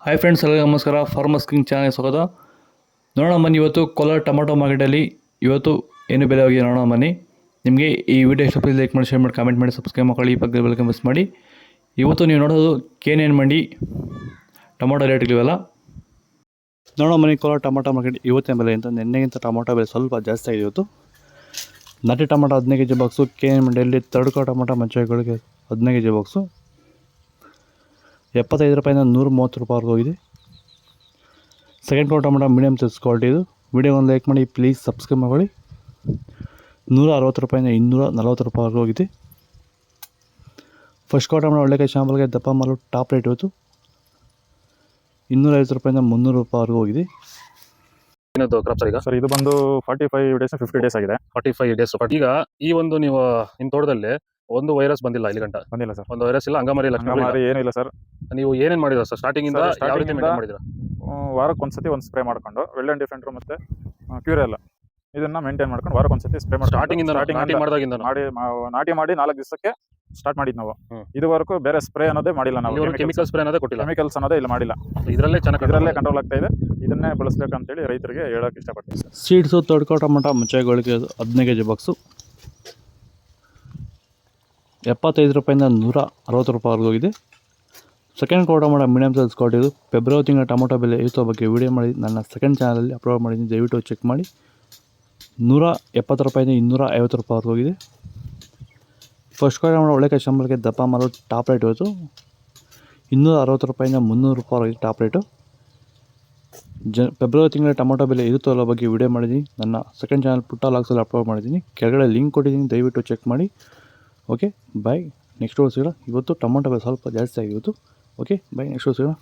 Hi friends, ಎಲ್ಲರಿಗೂ ನಮಸ್ಕಾರ. Farmers king channel ಸ್ವಾಗತ. ನೋಡೋಣ ಬನ್ನಿ, ಇವತ್ತು ಕೋಲಾರ ಟೊಮಾಟೊ ಮಾರ್ಕೆಟಲ್ಲಿ ಇವತ್ತು ಏನು ಬೆಲೆ ಹೋಗಿದೆ ನೋಡೋಣ ಬನ್ನಿ. ನಿಮಗೆ ಈ ವಿಡಿಯೋ ಇಷ್ಟ ಲೈಕ್ ಮಾಡಿ, ಶೇರ್ ಮಾಡಿ, ಕಾಮೆಂಟ್ ಮಾಡಿ, ಸಬ್ಸ್ಕ್ರೈಬ್ ಮಾಡಿ, ಈ ಪಕ್ಕದ ಬೆಲ್ ಮಿಸ್ ಮಾಡಿ. ಇವತ್ತು ನೀವು ನೋಡೋದು KNN ಮಂಡಿ ಟೊಮಾಟೊ ರೇಟ್ಗಳಿವೆಲ್ಲ ನೋಡೋಣ ಬನ್ನಿ. ಕೋಲಾರ ಟೊಮಾಟೊ ಮಾರ್ಕೆಟ್ ಇವತ್ತಿನ ಬೆಲೆ ಅಂತ ನಿನ್ನೆಗಿಂತ ಟೊಮಾಟೊ ಬೆಲೆ ಸ್ವಲ್ಪ ಜಾಸ್ತಿ ಆಗಿದೆ ಇವತ್ತು. ನಾಟಿ ಟೊಮಾಟೊ 15 kg ಬಾಕ್ಸು KNN ಮಂಡಿಯಲ್ಲಿ. ತಡ್ಕೋ ಟೊಮಾಟೊ ಮಂಚಗಳಿಗೆ 15 kg ಬಾಕ್ಸು 75 ರೂಪಾಯಿಂದ 130 ರೂಪಾಯಿವರೆಗೂ ಹೋಗಿದೆ. Second quality tomato medium size quality ಇದು. ವಿಡಿಯೋವನ್ನು ಲೈಕ್ ಮಾಡಿ, ಪ್ಲೀಸ್ ಸಬ್ಸ್ಕ್ರೈಬ್ ಮಾಡಿ. 160 ರೂಪಾಯಿಂದ 240 ರೂಪಾಯಿವರೆಗೂ ಹೋಗಿದೆ. ಫಸ್ಟ್ ಕ್ವಾಲಿಟಿ ಟೊಮಾಟೊ ಒಳ್ಳೆಕಾಯಿ ಶಾಂಪಲ್ಗೆ ದಪ್ಪ ಮಾಲು ಟಾಪ್ ರೇಟ್ ಇವತ್ತು 250 ರೂಪಾಯಿಂದ 300 ರೂಪಾಯಿವರೆಗೂ ಹೋಗಿದೆ. ಏನದು ಕ್ರಾಪ್ ಸರ್? ಈಗ ಸರ್ ಇದು ಬಂದು 45 ಡೇಸ್ 50 ಡೇಸ್ ಆಗಿದೆ. 45 ಡೇಸ್. ಈಗ ಈ ಒಂದು ನೀವು ನಿಮ್ಮ ತೋಟದಲ್ಲಿ ಒಂದು ವೈರಸ್ ಬಂದಿಲ್ಲ ಇಲ್ಲಿ ಗಂಟ? ಬಂದಿಲ್ಲ ಸರ್. ಒಂದು ವೈರಸ್ ಇಲ್ಲ, ಅಂಗಮಾರಿ ಅಂಗಮಾರಿ ಏನೂ ಇಲ್ಲ ಸರ್. ನೀವು ಏನೇನು ಮಾಡಿದ್ರ ಸರ್ ಸ್ಟಾರ್ಟಿಂಗ್ ಇಂದ? Sir, ಯಾವ ರೀತಿ starting ಮೇಂಟೈನ್ ಮಾಡಿದ್ರ? ವಾರಕ್ಕೆ ಒಂದ್ಸತಿ ಒಂದು ಸ್ಪ್ರೇ ಮಾಡ್ಕೊಂಡು ವೆಲ್ ಅಂಡ್ ಡಿಫೆಂಡ್ರು ಮತ್ತೆ ಕ್ಯೂರೆಲ್ಲ ಇದನ್ನ ಮೇಂಟೈನ್ ಮಾಡ್ಕೊಂಡು ವಾರಕ್ಕೆ ಒಂದ್ಸತಿ ಸ್ಪ್ರೇ ಮಾಡಿ ಸ್ಟಾರ್ಟಿಂಗ್ ಇಂದ ನಾಟಿ ಮಾಡಿದಾಗಿಂದ ನಾಟಿ ಮಾಡಿ 4 ದಿವಸಕ್ಕೆ ಸ್ಟಾರ್ಟ್ ಮಾಡಿದ್ ನಾವು. ಇದುವರೆಗೂ ಬೇರೆ ಸ್ಪ್ರೇ ಅನ್ನೋದೇ ಮಾಡಿಲ್ಲ ನಾವು. ಕೆಮಿಕಲ್ ಸ್ಪ್ರೇ ಅನ್ನೋದೇ ಕೊಟ್ಟಿಲ್ಲ, ಕೆಮಿಕಲ್ಸ್ ಅನ್ನೋದೇ ಇಲ್ಲ ಮಾಡಿಲ್ಲ. ಇದರಲ್ಲೇ ಚೆನ್ನಾಗಿ ಕಂಟ್ರೋಲ್ ಆಗ್ತಾ ಇದೆ. ಇದನ್ನೇ ಬಳಸಬೇಕಂತೇಳಿ ರೈತರಿಗೆ ಹೇಳಕ್ ಇಷ್ಟಪಡ್ತೀನಿ ಸರ್. ಸೀಡ್ಸು ತಡ್ಕೋ ಟೊಮಾಟೊ ಮುಂಚೆಗಳಿಗೆ 15 kg ಬಾಕ್ಸು 75 ರೂಪಾಯಿಂದ 160 ರೂಪಾಯಿವರೆಗೂ ಹೋಗಿದೆ. Second quality tomato medium size quality ಇದು. ಫೆಬ್ರವರಿ ತಿಂಗಳ ಟೊಮಾಟೊ ಬೆಲೆ ಇರುತ್ತೋ ಬಗ್ಗೆ ವಿಡಿಯೋ ಮಾಡಿ ನನ್ನ ಸೆಕೆಂಡ್ ಚಾನಲಲ್ಲಿ ಅಪ್ಲೋಡ್ ಮಾಡಿದ್ದೀನಿ, ದಯವಿಟ್ಟು ಚೆಕ್ ಮಾಡಿ. 170 ರೂಪಾಯಿಂದ 250 ರೂಪಾಯಿವರೆಗೂ ಹೋಗಿದೆ. ಫಸ್ಟ್ ಕ್ವಾಲಿಟಿ ಟೊಮಾಟೊ ಒಳ್ಳೆಕಾಯಿ ಶಾಂಪಲ್ಗೆ ದಪ್ಪ ಮಾಲು ಟಾಪ್ ರೇಟ್ ಇವತ್ತು 260 ರೂಪಾಯಿಂದ 300 ರೂಪಾಯಿವರೆಗೆ ಟಾಪ್ ರೇಟು. ಫೆಬ್ರವರಿ ತಿಂಗಳ ಟೊಮಾಟೊ ಬೆಲೆ ಇರುತ್ತೋ ಅಲ್ಲ ಬಗ್ಗೆ ವಿಡಿಯೋ ಮಾಡಿದ್ದೀನಿ, ನನ್ನ ಸೆಕೆಂಡ್ ಚಾನಲ್ ಪುಟ್ಟ ಲಾಗ್ಸಲ್ಲಿ ಅಪ್ಲೋಡ್ ಮಾಡಿದ್ದೀನಿ, ಕೆಳಗಡೆ ಲಿಂಕ್ ಕೊಟ್ಟಿದ್ದೀನಿ, ದಯವಿಟ್ಟು ಚೆಕ್ ಮಾಡಿ. ಓಕೆ ಬಾಯ್, ನೆಕ್ಸ್ಟ್ ಸಿಗೋಣ. ಇವತ್ತು ಟೊಮಾಟೊ ಬೆಲೆ ಸ್ವಲ್ಪ ಜಾಸ್ತಿ ಆಗಿದೆ ಇವತ್ತು. ಓಕೆ ಬಾಯ್, ನೆಕ್ಸ್ಟ್ ಸಿಗೋಣ.